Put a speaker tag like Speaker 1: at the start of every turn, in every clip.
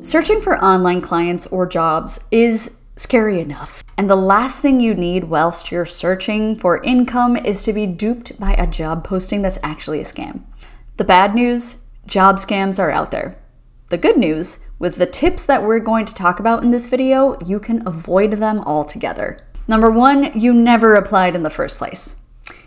Speaker 1: Searching for online clients or jobs is scary enough. And the last thing you need whilst you're searching for income is to be duped by a job posting that's actually a scam. The bad news, job scams are out there. The good news, with the tips that we're going to talk about in this video, you can avoid them altogether. Number one, you never applied in the first place.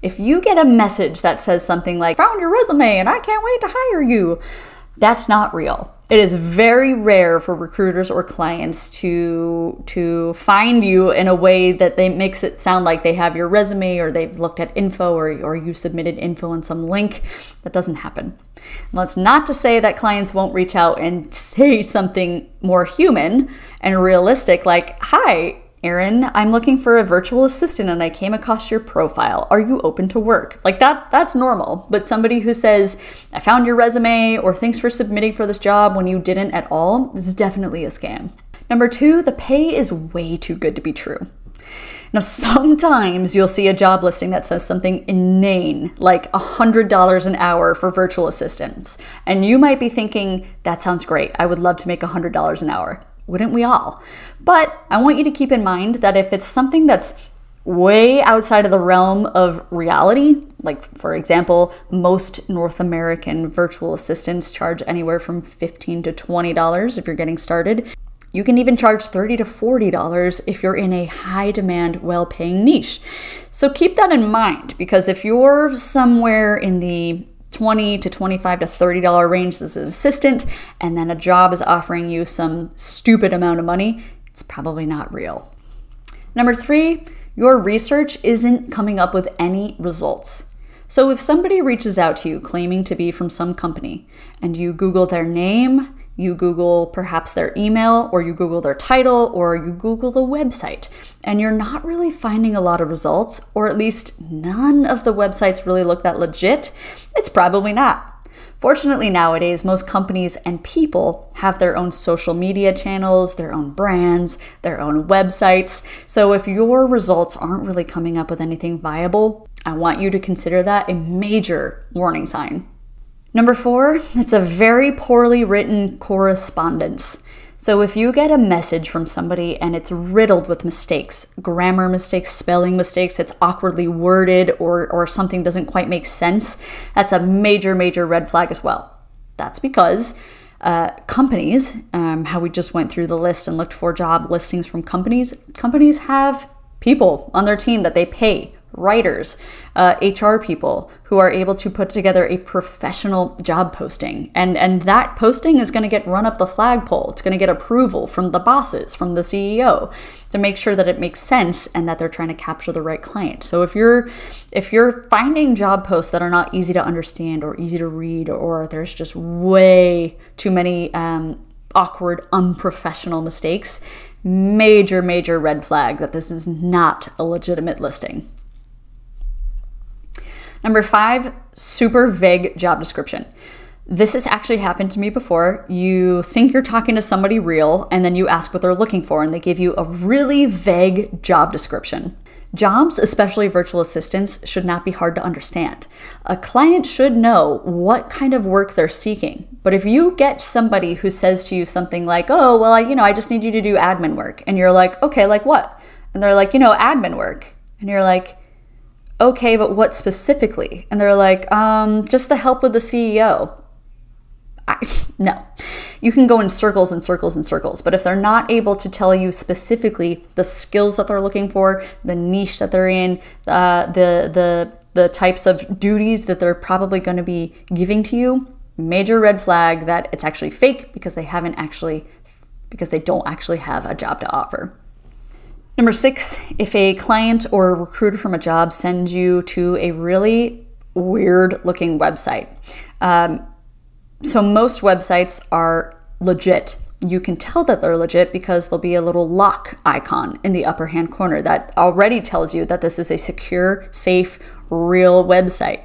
Speaker 1: If you get a message that says something like, "Found your resume and I can't wait to hire you," that's not real. It is very rare for recruiters or clients to find you in a way that makes it sound like they have your resume or they've looked at info or you submitted info on some link. That doesn't happen. Well, it's not to say that clients won't reach out and say something more human and realistic like, "Hi, Erin, I'm looking for a virtual assistant and I came across your profile. Are you open to work?" Like that's normal. But somebody who says, "I found your resume," or "Thanks for submitting for this job," when you didn't at all, this is definitely a scam. Number two, the pay is way too good to be true. Now, sometimes you'll see a job listing that says something inane, like $100 an hour for virtual assistants. And you might be thinking, that sounds great. I would love to make $100 an hour. Wouldn't we all? But I want you to keep in mind that if it's something that's way outside of the realm of reality, like for example, most North American virtual assistants charge anywhere from $15 to $20 if you're getting started. You can even charge $30 to $40 if you're in a high demand, well-paying niche. So keep that in mind, because if you're somewhere in the $20 to $25 to $30 range as an assistant, and then a job is offering you some stupid amount of money, it's probably not real. Number three, your research isn't coming up with any results. So if somebody reaches out to you claiming to be from some company, and you Google their name, you Google perhaps their email, or you Google their title, or you Google the website, and you're not really finding a lot of results, or at least none of the websites really look that legit, it's probably not. Fortunately, nowadays, most companies and people have their own social media channels, their own brands, their own websites. So if your results aren't really coming up with anything viable, I want you to consider that a major warning sign. Number four, it's a very poorly written correspondence. So if you get a message from somebody and it's riddled with mistakes, grammar mistakes, spelling mistakes, it's awkwardly worded, or something doesn't quite make sense, that's a major, major red flag as well. That's because companies, how we just went through the list and looked for job listings from companies have people on their team that they pay, writers, HR people who are able to put together a professional job posting. And that posting is going to get run up the flagpole. It's going to get approval from the bosses, from the CEO, to make sure that it makes sense and that they're trying to capture the right client. So if you're finding job posts that are not easy to understand or easy to read, or there's just way too many awkward, unprofessional mistakes, major, major red flag that this is not a legitimate listing. Number five, super vague job description. This has actually happened to me before. You think you're talking to somebody real, and then you ask what they're looking for, and they give you a really vague job description. Jobs, especially virtual assistants, should not be hard to understand. A client should know what kind of work they're seeking. But if you get somebody who says to you something like, "Oh, well, I just need you to do admin work," and you're like, "Okay, like what?" And they're like, "Admin work." And you're like, "Okay, but what specifically?" And they're like, "Just the help with the CEO." No, you can go in circles and circles and circles, but if they're not able to tell you specifically the skills that they're looking for, the niche that they're in, the types of duties that they're probably going to be giving to you, major red flag that it's actually fake because they don't actually have a job to offer. Number six, if a client or a recruiter from a job sends you to a really weird looking website. So most websites are legit. You can tell that they're legit because there'll be a little lock icon in the upper hand corner that already tells you that this is a secure, safe, real website.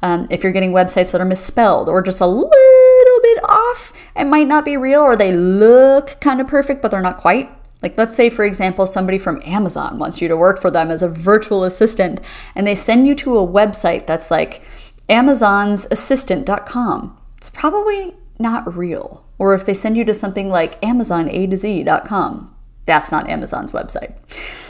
Speaker 1: If you're getting websites that are misspelled or just a little bit off, it might not be real, or they look kind of perfect, but they're not quite. Like, let's say, for example, somebody from Amazon wants you to work for them as a virtual assistant, and they send you to a website that's like amazonsassistant.com. It's probably not real. Or if they send you to something like Amazon A2Z.com, that's not Amazon's website.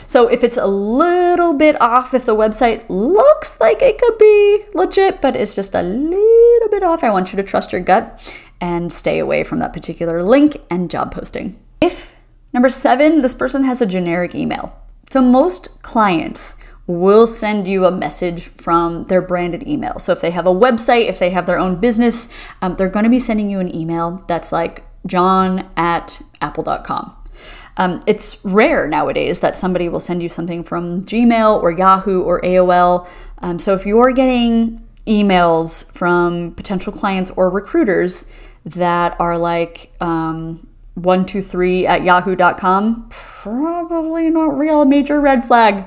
Speaker 1: So if it's a little bit off, if the website looks like it could be legit, but it's just a little bit off, I want you to trust your gut and stay away from that particular link and job posting. If, number 7, this person has a generic email. So most clients will send you a message from their branded email. So if they have a website, if they have their own business, they're going to be sending you an email that's like john@apple.com. It's rare nowadays that somebody will send you something from Gmail or Yahoo or AOL. So if you're getting emails from potential clients or recruiters that are like 123@yahoo.com, probably not real. Major red flag.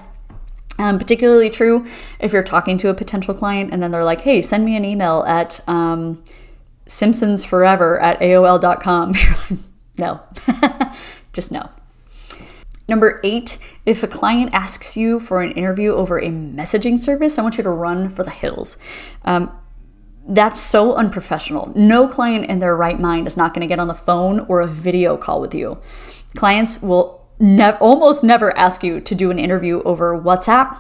Speaker 1: Particularly true if you're talking to a potential client and then they're like, hey, send me an email at simpsonsforever@aol.com. No, just no. Number 8, if a client asks you for an interview over a messaging service, I want you to run for the hills. That's so unprofessional. No client in their right mind is not going to get on the phone or a video call with you. Clients will almost never ask you to do an interview over WhatsApp,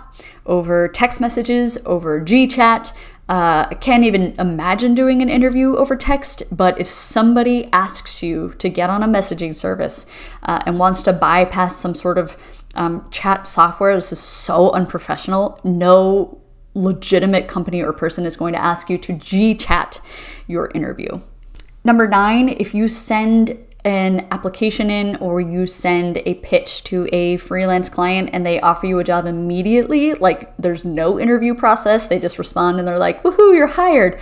Speaker 1: over text messages, over GChat. I can't even imagine doing an interview over text, but if somebody asks you to get on a messaging service and wants to bypass some sort of chat software, this is so unprofessional. No legitimate company or person is going to ask you to GChat your interview. Number 9, if you send an application in or you send a pitch to a freelance client and they offer you a job immediately, like there's no interview process, they just respond and they're like, woohoo, you're hired.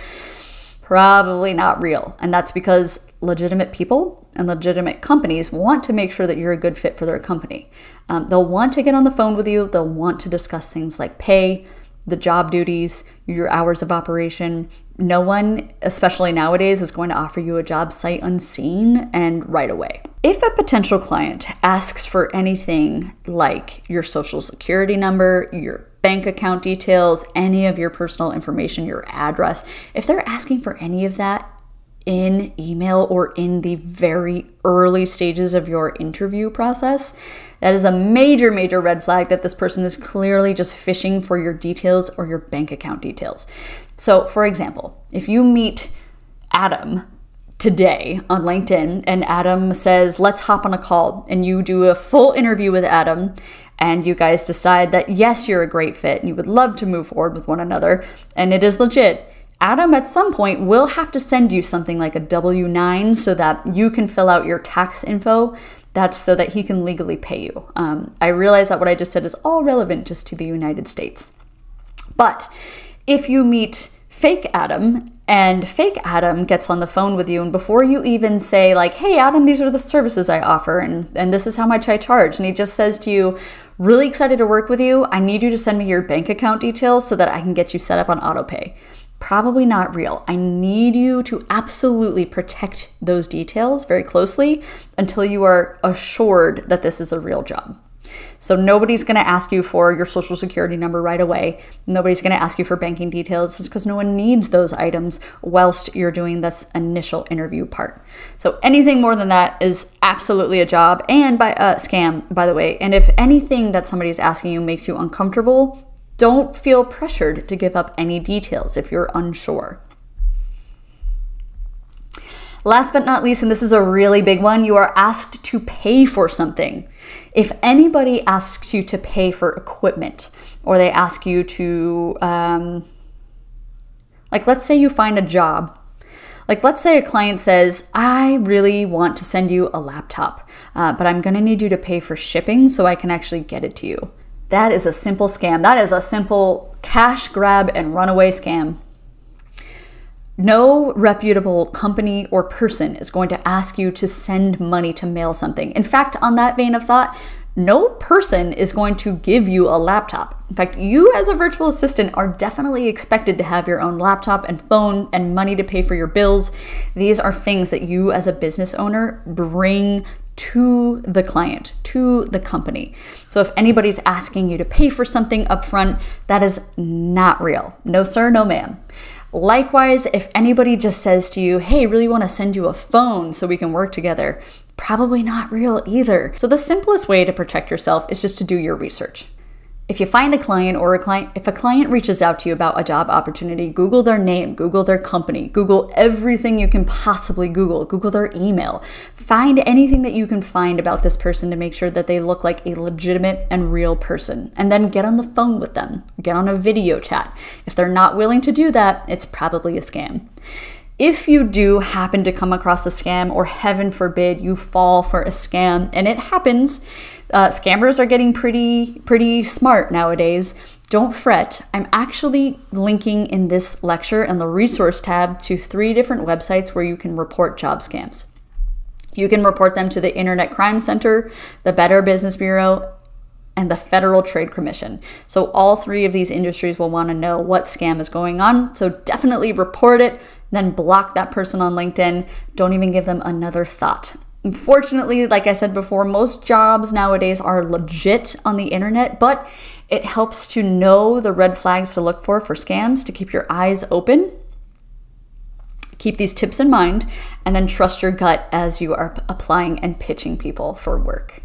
Speaker 1: Probably not real. And that's because legitimate people and legitimate companies want to make sure that you're a good fit for their company. They'll want to get on the phone with you. They'll want to discuss things like pay, the job duties, your hours of operation. No one, especially nowadays, is going to offer you a job sight unseen and right away. If a potential client asks for anything like your social security number, your bank account details, any of your personal information, your address, if they're asking for any of that in email or in the very early stages of your interview process, that is a major, major red flag that this person is clearly just fishing for your details or your bank account details. So for example, if you meet Adam today on LinkedIn and Adam says, let's hop on a call, and you do a full interview with Adam and you guys decide that yes, you're a great fit and you would love to move forward with one another and it is legit, Adam at some point will have to send you something like a W-9 so that you can fill out your tax info. That's so that he can legally pay you. I realize that what I just said is all relevant just to the United States. But if you meet fake Adam and fake Adam gets on the phone with you, and before you even say like, hey Adam, these are the services I offer and this is how much I charge, and he just says to you, really excited to work with you, I need you to send me your bank account details so that I can get you set up on autopay. Probably not real. I need you to absolutely protect those details very closely until you are assured that this is a real job. So nobody's going to ask you for your social security number right away. Nobody's going to ask you for banking details. It's because no one needs those items whilst you're doing this initial interview part. So anything more than that is absolutely a job and by a scam, by the way. And if anything that somebody's asking you makes you uncomfortable, don't feel pressured to give up any details if you're unsure. Last but not least, and this is a really big one, you are asked to pay for something. If anybody asks you to pay for equipment, or they ask you to, like let's say you find a job. Like let's say a client says, I really want to send you a laptop, but I'm gonna need you to pay for shipping so I can actually get it to you. That is a simple scam. That is a simple cash grab and runaway scam. No reputable company or person is going to ask you to send money to mail something. In fact, on that vein of thought, no person is going to give you a laptop. In fact, you as a virtual assistant are definitely expected to have your own laptop and phone and money to pay for your bills. These are things that you as a business owner bring to the client, to the company. So if anybody's asking you to pay for something upfront, that is not real. No sir, no ma'am. Likewise, if anybody just says to you, hey, really want to send you a phone so we can work together, probably not real either. So the simplest way to protect yourself is just to do your research. If you find a client if a client reaches out to you about a job opportunity, Google their name, Google their company, Google everything you can possibly Google their email. Find anything that you can find about this person to make sure that they look like a legitimate and real person. And then get on the phone with them, get on a video chat. If they're not willing to do that, it's probably a scam. If you do happen to come across a scam, or heaven forbid you fall for a scam, and it happens, scammers are getting pretty smart nowadays. Don't fret. I'm actually linking in this lecture in the resource tab to 3 different websites where you can report job scams. You can report them to the Internet Crime Center, the Better Business Bureau, and the Federal Trade Commission. So all 3 of these industries will want to know what scam is going on. So definitely report it, then block that person on LinkedIn. Don't even give them another thought. Unfortunately, like I said before, most jobs nowadays are legit on the internet, but it helps to know the red flags to look for scams, to keep your eyes open. Keep these tips in mind, and then trust your gut as you are applying and pitching people for work.